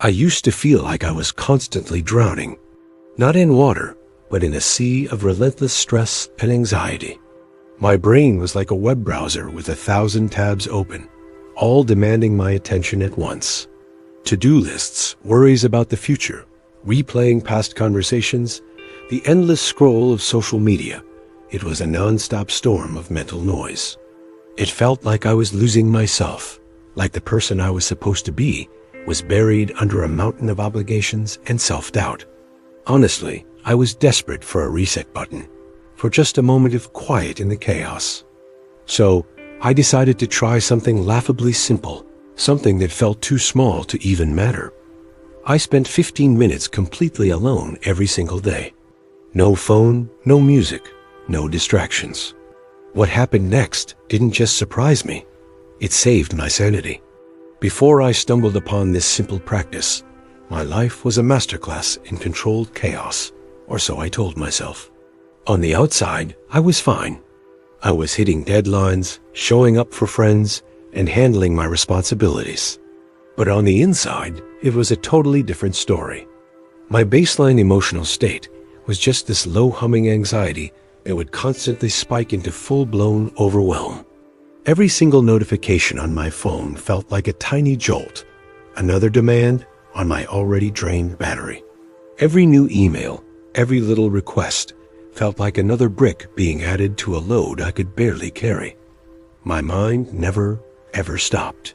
I used to feel like I was constantly drowning, not in water, but in a sea of relentless stress and anxiety. My brain was like a web browser with 1,000 tabs open, all demanding my attention at once. To-do lists, worries about the future, replaying past conversations, the endless scroll of social media. It was a non-stop storm of mental noise. It felt like I was losing myself, like the person I was supposed to be was buried under a mountain of obligations and self-doubt. Honestly, I was desperate for a reset button, for just a moment of quiet in the chaos. So, I decided to try something laughably simple, something that felt too small to even matter. I spent 15 minutes completely alone every single day. No phone, no music, no distractions. What happened next didn't just surprise me, it saved my sanity. Before I stumbled upon this simple practice, my life was a masterclass in controlled chaos, or so I told myself. On the outside, I was fine. I was hitting deadlines, showing up for friends, and handling my responsibilities. But on the inside, it was a totally different story. My baseline emotional state was just this low-humming anxiety that would constantly spike into full-blown overwhelm. Every single notification on my phone felt like a tiny jolt, another demand on my already drained battery. Every new email, every little request, felt like another brick being added to a load I could barely carry. My mind never, ever stopped.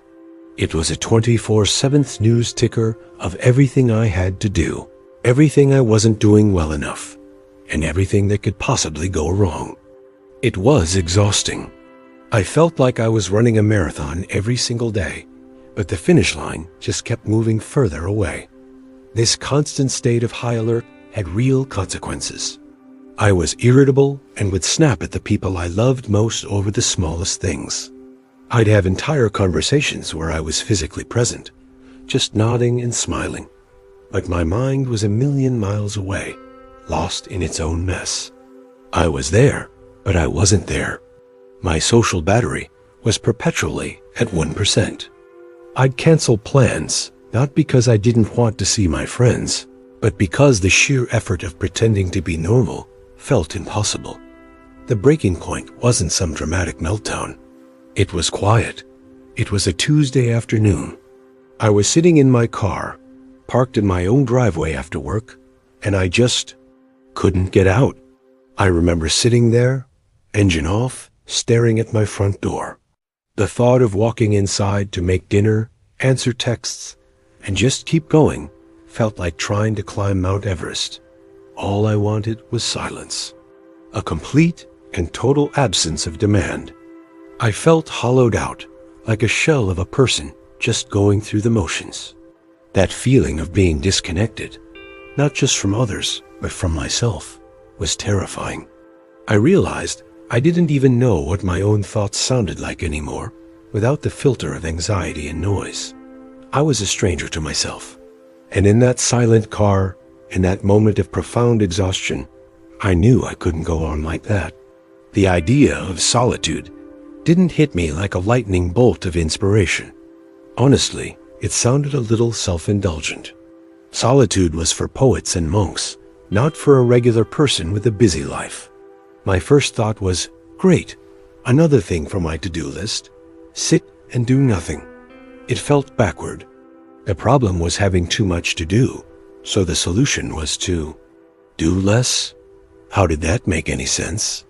It was a 24/7 news ticker of everything I had to do, everything I wasn't doing well enough, and everything that could possibly go wrong. It was exhausting. I felt like I was running a marathon every single day, but the finish line just kept moving further away. This constant state of high alert had real consequences. I was irritable and would snap at the people I loved most over the smallest things. I'd have entire conversations where I was physically present, just nodding and smiling, but my mind was a million miles away, lost in its own mess. I was there, but I wasn't there. My social battery was perpetually at 1%. I'd cancel plans, not because I didn't want to see my friends, but because the sheer effort of pretending to be normal felt impossible. The breaking point wasn't some dramatic meltdown. It was quiet. It was a Tuesday afternoon. I was sitting in my car, parked in my own driveway after work, and I just couldn't get out. I remember sitting there, engine off, staring at my front door. The thought of walking inside to make dinner, answer texts, and just keep going felt like trying to climb Mount Everest. All I wanted was silence, a complete and total absence of demand. I felt hollowed out, like a shell of a person just going through the motions. That feeling of being disconnected, not just from others, but from myself, was terrifying. I realized I didn't even know what my own thoughts sounded like anymore, without the filter of anxiety and noise. I was a stranger to myself. And in that silent car, in that moment of profound exhaustion, I knew I couldn't go on like that. The idea of solitude didn't hit me like a lightning bolt of inspiration. Honestly, it sounded a little self-indulgent. Solitude was for poets and monks, not for a regular person with a busy life. My first thought was, great, another thing for my to-do list. Sit and do nothing. It felt backward. The problem was having too much to do, so the solution was to do less. How did that make any sense?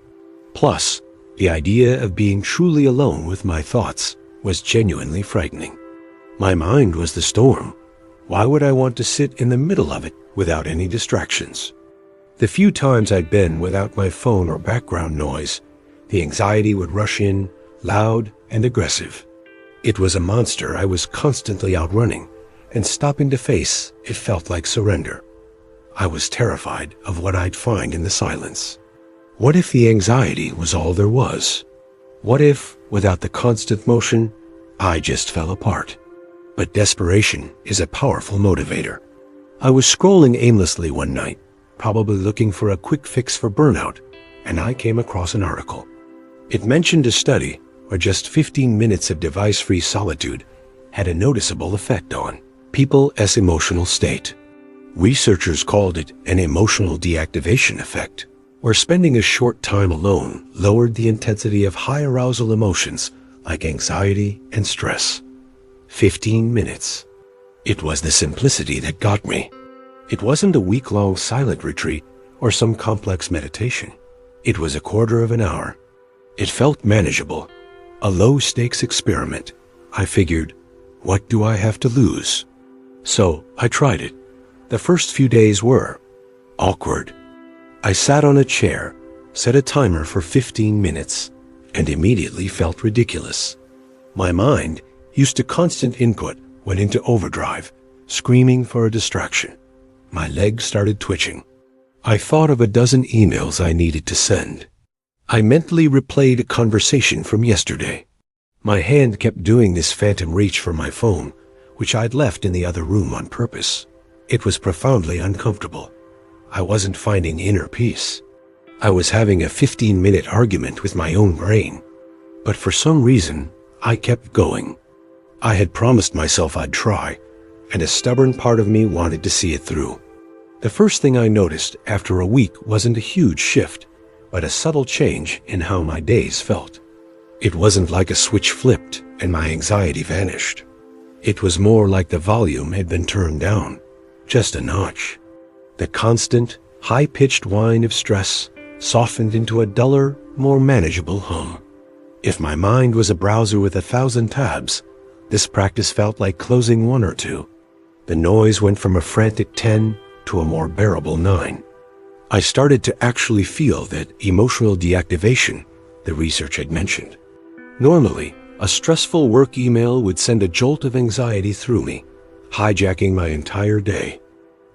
Plus, the idea of being truly alone with my thoughts was genuinely frightening. My mind was the storm. Why would I want to sit in the middle of it without any distractions? The few times I'd been without my phone or background noise, the anxiety would rush in, loud and aggressive. It was a monster I was constantly outrunning, and stopping to face it felt like surrender. I was terrified of what I'd find in the silence. What if the anxiety was all there was? What if, without the constant motion, I just fell apart? But desperation is a powerful motivator. I was scrolling aimlessly one night, probably looking for a quick fix for burnout, and I came across an article. It mentioned a study where just 15 minutes of device-free solitude had a noticeable effect on people as emotional state. Researchers called it an emotional deactivation effect, where spending a short time alone lowered the intensity of high arousal emotions like anxiety and stress. 15 minutes. It was the simplicity that got me. It wasn't a week-long silent retreat or some complex meditation. It was a quarter of an hour. It felt manageable, a low-stakes experiment. I figured, what do I have to lose? So I tried it. The first few days were awkward. I sat on a chair, set a timer for 15 minutes, and immediately felt ridiculous. My mind, used to constant input, went into overdrive, screaming for a distraction. My legs started twitching. I thought of a dozen emails I needed to send. I mentally replayed a conversation from yesterday. My hand kept doing this phantom reach for my phone, which I'd left in the other room on purpose. It was profoundly uncomfortable. I wasn't finding inner peace. I was having a 15-minute argument with my own brain. But for some reason, I kept going. I had promised myself I'd try, and a stubborn part of me wanted to see it through. The first thing I noticed after a week wasn't a huge shift, but a subtle change in how my days felt. It wasn't like a switch flipped and my anxiety vanished. It was more like the volume had been turned down, just a notch. The constant, high-pitched whine of stress softened into a duller, more manageable hum. If my mind was a browser with 1,000 tabs, this practice felt like closing one or two. The noise went from a frantic 10 to a more bearable 9. I started to actually feel that emotional deactivation the research had mentioned. Normally, a stressful work email would send a jolt of anxiety through me, hijacking my entire day.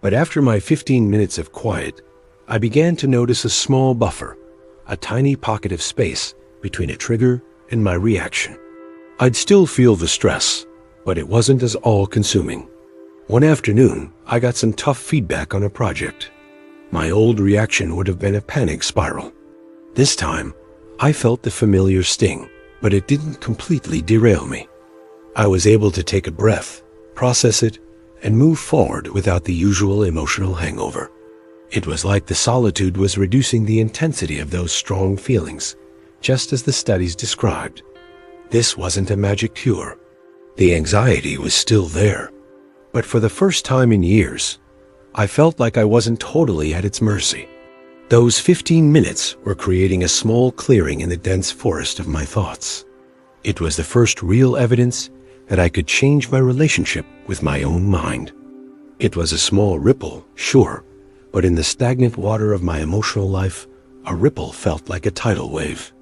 But after my 15 minutes of quiet, I began to notice a small buffer, a tiny pocket of space between a trigger and my reaction. I'd still feel the stress, but it wasn't as all-consuming. One afternoon, I got some tough feedback on a project. My old reaction would have been a panic spiral. This time, I felt the familiar sting, but it didn't completely derail me. I was able to take a breath, process it, and move forward without the usual emotional hangover. It was like the solitude was reducing the intensity of those strong feelings, just as the studies described. This wasn't a magic cure. The anxiety was still there. But for the first time in years, I felt like I wasn't totally at its mercy. Those 15 minutes were creating a small clearing in the dense forest of my thoughts. It was the first real evidence that I could change my relationship with my own mind. It was a small ripple, sure, but in the stagnant water of my emotional life, a ripple felt like a tidal wave.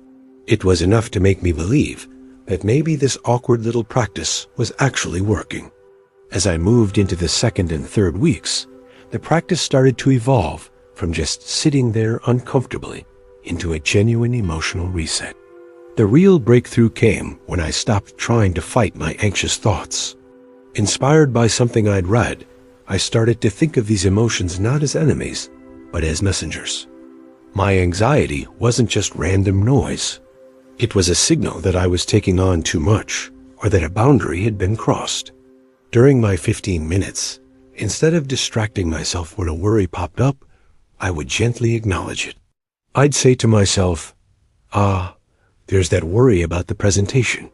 It was enough to make me believe that maybe this awkward little practice was actually working. As I moved into the second and third weeks, the practice started to evolve from just sitting there uncomfortably into a genuine emotional reset. The real breakthrough came when I stopped trying to fight my anxious thoughts. Inspired by something I'd read, I started to think of these emotions not as enemies, but as messengers. My anxiety wasn't just random noise. It was a signal that I was taking on too much, or that a boundary had been crossed. During my 15 minutes, instead of distracting myself when a worry popped up, I would gently acknowledge it. I'd say to myself, there's that worry about the presentation.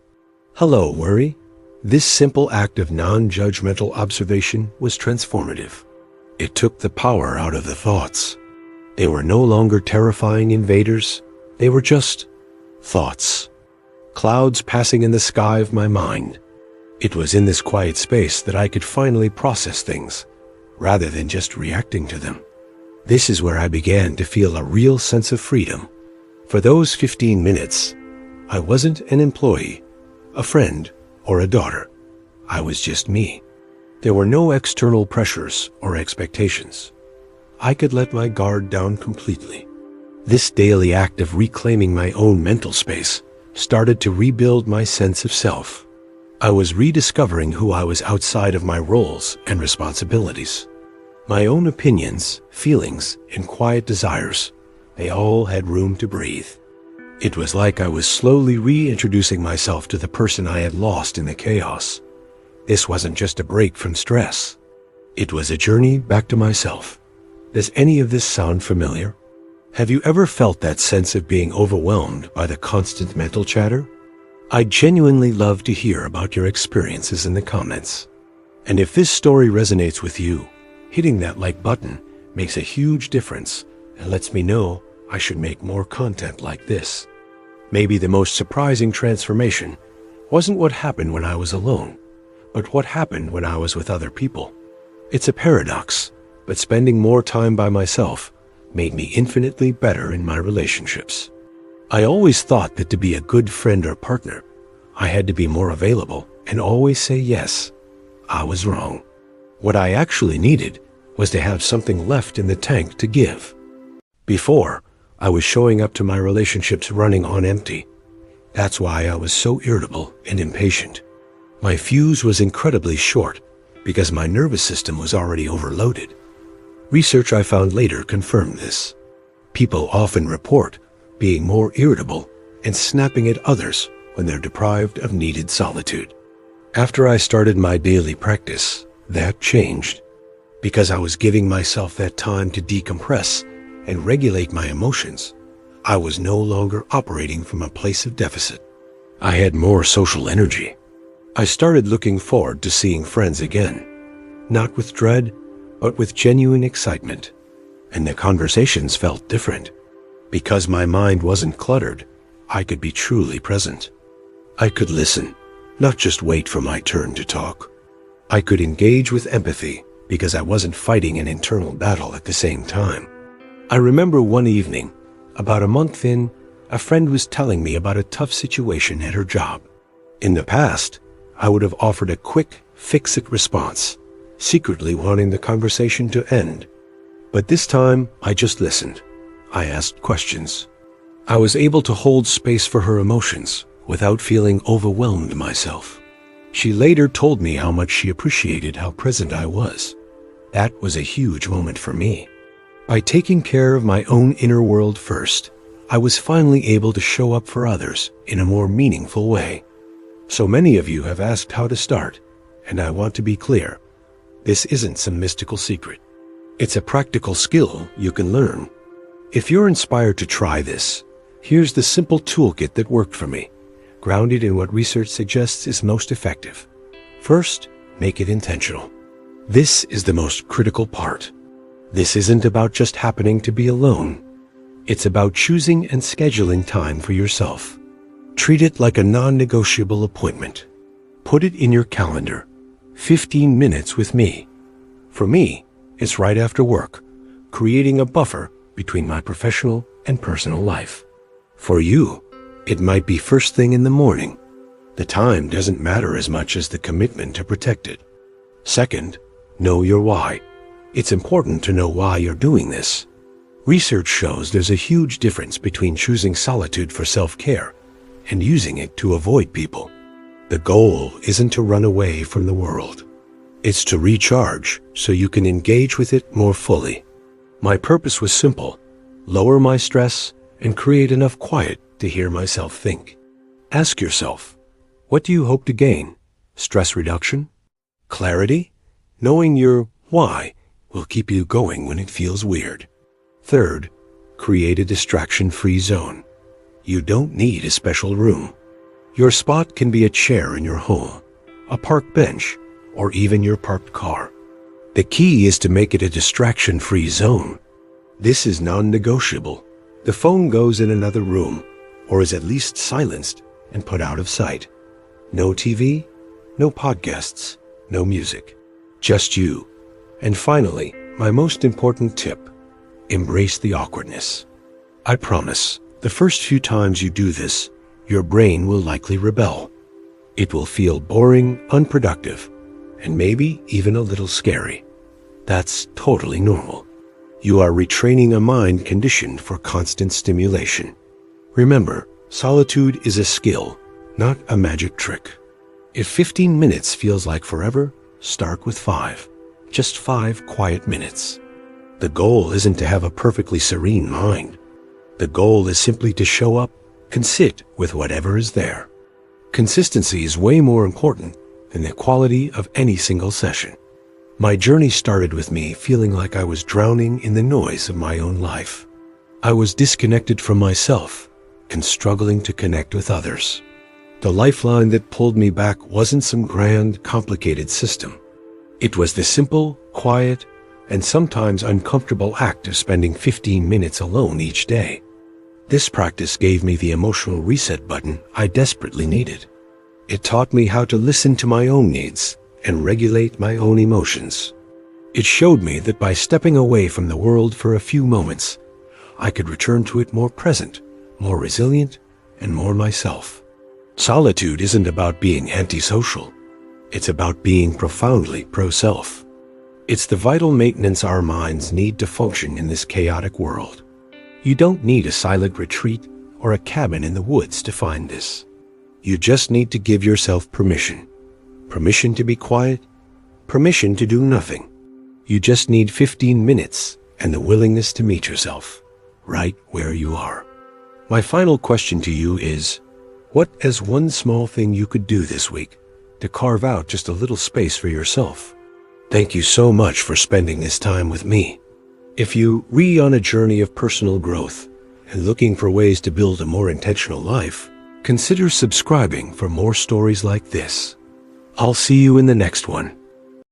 Hello, worry. This simple act of non-judgmental observation was transformative. It took the power out of the thoughts. They were no longer terrifying invaders. They were just thoughts. Clouds passing in the sky of my mind. It was in this quiet space that I could finally process things, rather than just reacting to them. This is where I began to feel a real sense of freedom. For those 15 minutes, I wasn't an employee, a friend, or a daughter. I was just me. There were no external pressures or expectations. I could let my guard down completely. This daily act of reclaiming my own mental space started to rebuild my sense of self. I was rediscovering who I was outside of my roles and responsibilities. My own opinions, feelings, and quiet desires, they all had room to breathe. It was like I was slowly reintroducing myself to the person I had lost in the chaos. This wasn't just a break from stress. It was a journey back to myself. Does any of this sound familiar? Have you ever felt that sense of being overwhelmed by the constant mental chatter? I'd genuinely love to hear about your experiences in the comments. And if this story resonates with you, hitting that like button makes a huge difference and lets me know I should make more content like this. Maybe the most surprising transformation wasn't what happened when I was alone, but what happened when I was with other people. It's a paradox, but spending more time by myself made me infinitely better in my relationships. I always thought that to be a good friend or partner, I had to be more available and always say yes. I was wrong. What I actually needed was to have something left in the tank to give. Before, I was showing up to my relationships running on empty. That's why I was so irritable and impatient. My fuse was incredibly short because my nervous system was already overloaded. Research I found later confirmed this. People often report being more irritable and snapping at others when they're deprived of needed solitude. After I started my daily practice, that changed. Because I was giving myself that time to decompress and regulate my emotions, I was no longer operating from a place of deficit. I had more social energy. I started looking forward to seeing friends again, not with dread, but with genuine excitement. And the conversations felt different. Because my mind wasn't cluttered, I could be truly present. I could listen, not just wait for my turn to talk. I could engage with empathy because I wasn't fighting an internal battle at the same time. I remember one evening, about a month in, a friend was telling me about a tough situation at her job. In the past, I would have offered a quick, fix-it response, secretly wanting the conversation to end. But this time, I just listened. I asked questions. I was able to hold space for her emotions without feeling overwhelmed myself. She later told me how much she appreciated how present I was. That was a huge moment for me. By taking care of my own inner world first, I was finally able to show up for others in a more meaningful way. So many of you have asked how to start, and I want to be clear. This isn't some mystical secret. It's a practical skill you can learn. If you're inspired to try this, here's the simple toolkit that worked for me, grounded in what research suggests is most effective. First, make it intentional. This is the most critical part. This isn't about just happening to be alone. It's about choosing and scheduling time for yourself. Treat it like a non-negotiable appointment. Put it in your calendar. 15 minutes with me. For me, it's right after work, creating a buffer between my professional and personal life. For you, it might be first thing in the morning. The time doesn't matter as much as the commitment to protect it. Second, know your why. It's important to know why you're doing this. Research shows there's a huge difference between choosing solitude for self-care and using it to avoid people. The goal isn't to run away from the world. It's to recharge so you can engage with it more fully. My purpose was simple: lower my stress and create enough quiet to hear myself think. Ask yourself, what do you hope to gain? Stress reduction? Clarity? Knowing your why will keep you going when it feels weird. Third, create a distraction-free zone. You don't need a special room. Your spot can be a chair in your home, a park bench, or even your parked car. The key is to make it a distraction-free zone. This is non-negotiable. The phone goes in another room, or is at least silenced and put out of sight. No TV, no podcasts, no music. Just you. And finally, my most important tip: embrace the awkwardness. I promise, the first few times you do this, your brain will likely rebel. It will feel boring, unproductive, and maybe even a little scary. That's totally normal. You are retraining a mind conditioned for constant stimulation. Remember, solitude is a skill, not a magic trick. If 15 minutes feels like forever, start with 5. Just 5 quiet minutes. The goal isn't to have a perfectly serene mind. The goal is simply to show up, can sit with whatever is there. Consistency is way more important than the quality of any single session. My journey started with me feeling like I was drowning in the noise of my own life. I was disconnected from myself and struggling to connect with others. The lifeline that pulled me back wasn't some grand, complicated system. It was the simple, quiet, and sometimes uncomfortable act of spending 15 minutes alone each day. This practice gave me the emotional reset button I desperately needed. It taught me how to listen to my own needs and regulate my own emotions. It showed me that by stepping away from the world for a few moments, I could return to it more present, more resilient, and more myself. Solitude isn't about being antisocial. It's about being profoundly pro-self. It's the vital maintenance our minds need to function in this chaotic world. You don't need a silent retreat or a cabin in the woods to find this. You just need to give yourself permission. Permission to be quiet, permission to do nothing. You just need 15 minutes and the willingness to meet yourself, right where you are. My final question to you is, what is one small thing you could do this week to carve out just a little space for yourself? Thank you so much for spending this time with me. If you are on a journey of personal growth and looking for ways to build a more intentional life, consider subscribing for more stories like this. I'll see you in the next one.